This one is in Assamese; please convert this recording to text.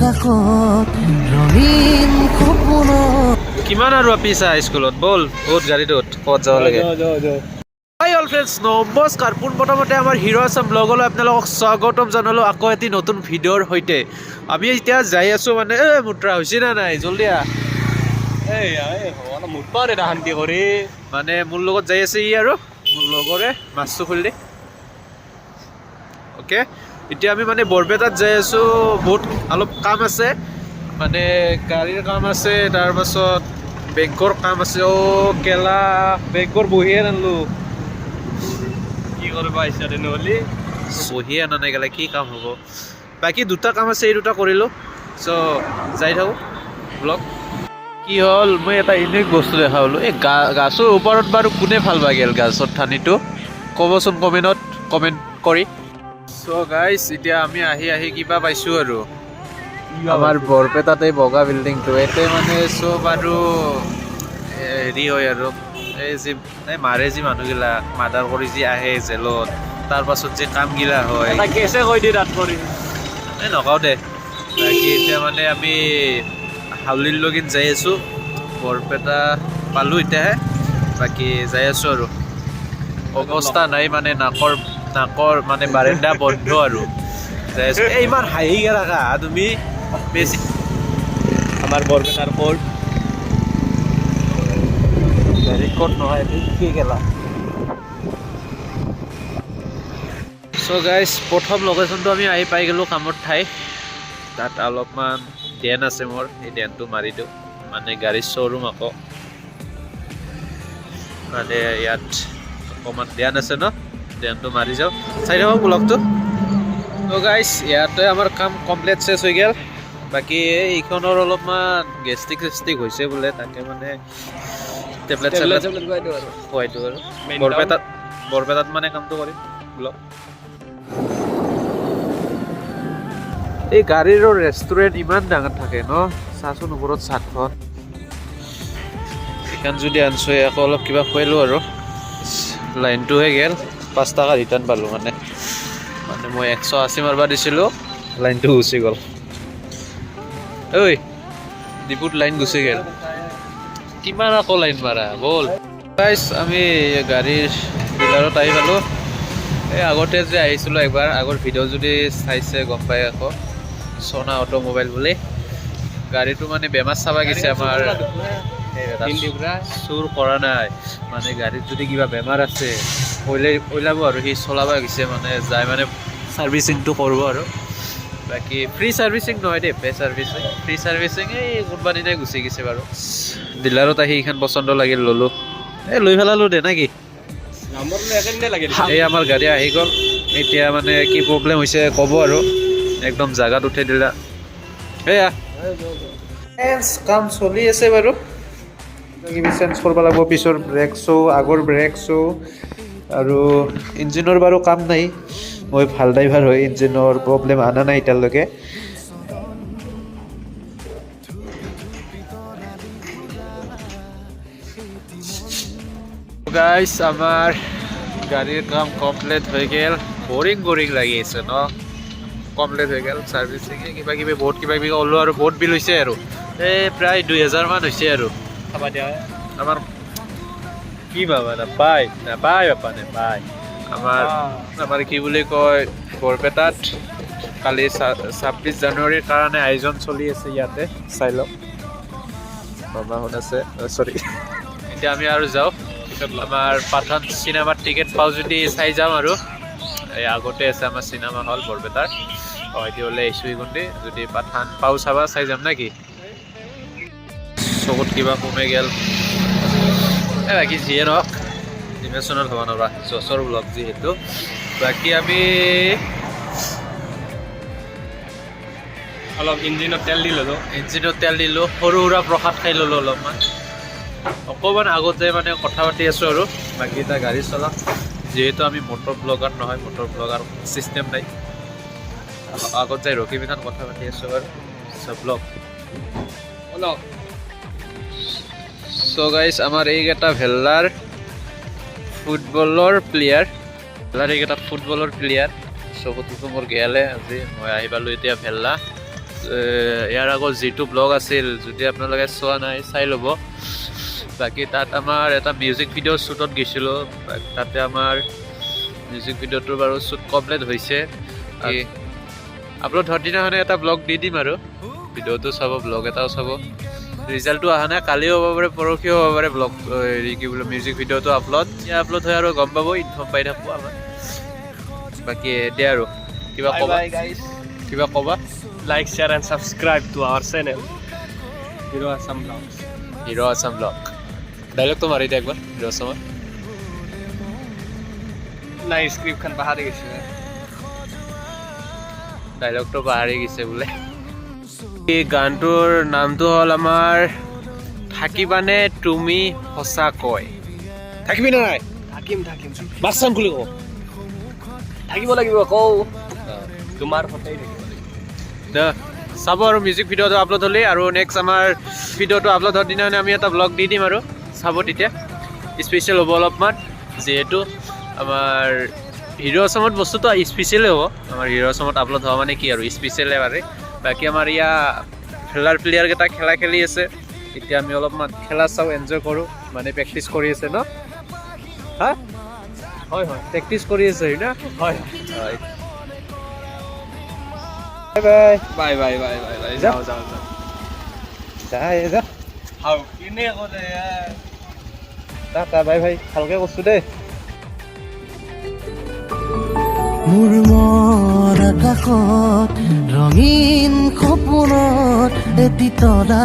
আকাশত ৰঙীন সপোনৰ কিমান আৰু পিছা স্কুলত বল বহুত গাড়ীটোত ক'ত যাব লাগে হাই অল ফ্ৰেণ্ডছ নমস্কাৰ পোনপ্ৰথমতে আমাৰ হিৰো আছাম ব্লগলৈ আপোনালোকক স্বাগতম জনালোঁ আকৌ এটি নতুন ভিডিঅ'ৰ সৈতে আমি এতিয়া যাই আছোঁ মানে মুদ্ৰা হৈছে নে নাই জলদি শান্তি কৰি মানে মোৰ লগত যাই আছে ই আৰু মোৰ লগৰে মাছটো খুলি অ'কে এতিয়া আমি মানে বৰপেটাত যাই আছোঁ বহুত অলপ কাম আছে মানে গাড়ীৰ কাম আছে তাৰপাছত বেংকৰ কাম আছে কেলা বেংকৰ বহিয়ে নানিলোঁ কি কৰিব আহিছা তেনেহ'লে বহিয়ে আনা নাই গ'লে কি কাম হ'ব বাকী দুটা কাম আছে এই দুটা কৰিলোঁ চ' যাই থাকোঁ ব্লগ কি হ'ল মই এটা ইউনিক বস্তু দেখা পালোঁ এই গাছৰ ওপৰত বাৰু কোনে ভাল পাগিল গাছৰ ঠানিটো ক'বচোন কমেণ্ট কৰি চ' গাইছ এতিয়া আমি আহি কিবা পাইছোঁ আৰু আমাৰ বৰপেটাতে বগা বিল্ডিংটো ইয়াতে মানে চব আৰু হেৰি হয় আৰু এই মাৰে যি মানুহগিলা মাৰ্ডাৰ কৰি যি আহে জেলত তাৰপাছত যে কামগিলা হয় কেছে কৈ দি তাত কৰি এই নকওঁ দে বাকী এতিয়া মানে আমি হাউলিৰ লগিন যাই আছোঁ বৰপেটা পালোঁ এতিয়াহে বাকী যাই আছোঁ আৰু অৱস্থা নাই মানে নাকৰ মানে বাৰেণ্ডা বন্ধ আৰু যাই আছোঁ এই ইমান হাঁহি থাকা তুমি বেছি আমাৰ বৰপেটাৰ কোৰ্ট ৰেকৰ্ড নহয় কি গেলা চ' গাইজ প্ৰথম লোকেশ্যনটো আমি আহি পাই গ'লোঁ কামৰ ঠাই তাত অলপমান ডেন আছে মোৰ এই ডেনটো মাৰি দিওঁ মানে গাড়ীৰ শ্ব'ৰুম আকৌ মানে ইয়াত অকণমান ডেন আছে ন ডেনটো মাৰি যাওঁ চাই থাকক ব্লগটো ত' গাইজ ইয়াতে আমাৰ কাম কমপ্লিট চেছ হৈ গ'ল বাকী এইখনৰ অলপমান গেষ্টিক হৈছে বোলে তাকে মানে টেবলেট খুৱাইটো আৰু বৰপেটাত মানে কামটো কৰিম ব্লগ এই গাড়ীৰ ৰেষ্টুৰেণ্ট ইমান ডাঙৰ থাকে ন চাচোন ওপৰত চাটখন এইখন যদি আনছোঁ আকৌ অলপ কিবা খুৱাইলোঁ আৰু লাইনটোহে গ'ল 5 টকা ৰিটাৰ্ণ পালোঁ মানে মই 180 মাৰিব দিছিলোঁ লাইনটো গুচি গ'ল ঐ ডিপুত লাইন গুচি গ'ল কিমান আকৌ লাইন মাৰা বল গাইছ আমি গাড়ীৰ ডিলাৰত আহি পালোঁ এই আগতে যে আহিছিলোঁ একবাৰ আগৰ ভিডিঅ' যদি চাইছে গম পাই আকৌ সোনা অটোমোবাইল বুলি গাড়ীটো মানে বেমাৰ চাব গৈছে আমাৰ চুৰ কৰা নাই মানে গাড়ীত যদি কিবা বেমাৰ আছে ওলাব আৰু সি চলাব গৈছে মানে যাই মানে ছাৰ্ভিচিংটো কৰিব আৰু বাকী ফ্ৰী ছাৰ্ভিচিং নহয় দেই ফ্ৰী ছাৰ্ভিচিং এই কোনোবা দিনাই গুচি গৈছে বাৰু ডিলাৰত আহি এইখন পচন্দ লাগিল ল'লোঁ এই লৈ পেলালোঁ দে নেকি এই আমাৰ গাড়ী আহি গ'ল এতিয়া মানে কি প্ৰব্লেম হৈছে ক'ব আৰু একদম জাগাত উঠাই দিলা এয়া কাম চলি আছে বাৰু কিবি চেঞ্জ কৰিব লাগিব পিছৰ ব্ৰেক শ্ব' আগৰ ব্ৰেক শ্ব' আৰু ইঞ্জিনৰ বাৰু কাম নাই মই ভাল ড্ৰাইভাৰ হয় ইঞ্জিনৰ প্ৰব্লেম অনা নাই এতিয়ালৈকে গাইছ আমাৰ গাড়ীৰ কাম কমপ্লিট হৈ গ'ল বৰিং লাগি আছে ন কমপ্লিট হৈ গ'ল ছাৰ্ভিচিং কিবা কিবি ওলোৱা আৰু বহুত বিল হৈছে আৰু এই প্ৰায় 2000 মান হৈছে আৰু আমাৰ কি বাবা নাপায় আমাৰ কি বুলি কয় বৰপেটাত কালি 26 জানুৱাৰীৰ কাৰণে আয়োজন চলি আছে ইয়াতে চাই লওক বাবাহঁত আছে চৰি এতিয়া আমি আৰু যাওঁ আমাৰ পাঠান চিনেমাৰ টিকেট পাওঁ যদি চাই যাম আৰু এই আগতে আছে আমাৰ চিনেমা হল বৰপেটাৰ হয়তো হ'লে ইছুইগুণ্ডি যদি পাঠান পাওঁ চাবা চাই যাম নেকি চকুত কিবা কমে গ'ল বাকী যিয়ে নহওক ইমেশ্যনেল হ'ব নোৱাৰা জচৰ ব্লগ যিহেতু বাকী আমি অলপ ইঞ্জিনত তেল দিলোঁ সৰু সুৰা প্ৰসাদ খাই ল'লোঁ অলপমান অকণমান আগতে মানে কথা পাতি আছোঁ আৰু বাকী এটা গাড়ী চলাম যিহেতু আমি মটৰ ব্লগাৰ নহয় মটৰ ব্লগাৰ ছিষ্টেম নাই আগত যাই ৰখি পিঠান কথা পাতি আছোঁ আৰু ব্লগ চ' গাইছ আমাৰ এইকেইটা ভেল্লাৰ ফুটবলৰ প্লেয়াৰ চকুটো মোৰ গেলে আজি মই আহি পালোঁ এতিয়া ভেল্লা ইয়াৰ আগত যিটো ব্লগ আছিল যদি আপোনালোকে চোৱা নাই চাই ল'ব বাকী তাত আমাৰ এটা মিউজিক ভিডিঅ' শ্বুটত গৈছিলোঁ তাতে আমাৰ মিউজিক ভিডিঅ'টোৰ বাৰু শ্বুট কমপ্লিট হৈছে আপলোড হোৱাৰ দিনাখনে এটা ব্লগ দি দিম আৰু ভিডিঅ'টো চাব ব্লগ এটাও চাব ৰিজাল্টটো অহা নাই কালিও হ'ব পাৰে পৰহিও হ'ব পাৰে ব্লগ হেৰি কি বোলে মিউজিক ভিডিঅ'টো আপলোড হয় আৰু গম পাব ইনফৰ্ম পাই থাকোঁ আমাৰ বাকী এতিয়া আৰু কিবা ক'বা guys. কিবা ক'বা Like, share and subscribe to our channel. Hero Assam Vlogs. Hero' Assam vlog ডাইলগটো মাৰি দিয়া একবাৰ হিৰ' আছামৰ নাই script খান পাহাৰি গৈছে ডাইলগটো পাহৰি গৈছে বোলে এই গানটোৰ নামটো হ'ল আমাৰ থাকিবানে তুমি সঁচাকৈ থাকিবি নে নাই থাকিম বাছখন খুলি কওঁ থাকিব লাগিব কওঁ তোমাৰ সতেই থাকিব চাব আৰু মিউজিক ভিডিঅ'টো আপলোড হ'লেই আৰু নেক্সট আমাৰ ভিডিঅ'টো আপলোড হোৱাৰ দিনাখনে আমি এটা ব্লগ দি দিম আৰু চাব তেতিয়া স্পেচিয়েল হ'ব অলপমান যিহেতু আমাৰ হিৰ' আছামত বস্তুটো স্পেচিয়েলেই হ'ব আমাৰ হিৰ' আছামত আপলোড হোৱা মানে কি আৰু স্পেচিয়েলে পাৰে বাকী আমাৰ ইয়াৰ খেলাৰ প্লেয়াৰকেইটা খেলা খেলি আছে এতিয়া আমি অলপমান খেলা চাওঁ এনজয় কৰোঁ মানে প্ৰেক্টিচ কৰি আছে ন হা হয় প্ৰেক্টিচ কৰি আছে না হয় বাই বাই বাই যা। যাওঁ যা হাও কিনে ক'লে টাটা বাই ভাই ভালকৈ কৈছোঁ দেই মোৰ মন আকাশত ৰঙীন সপোনত এটি তৰা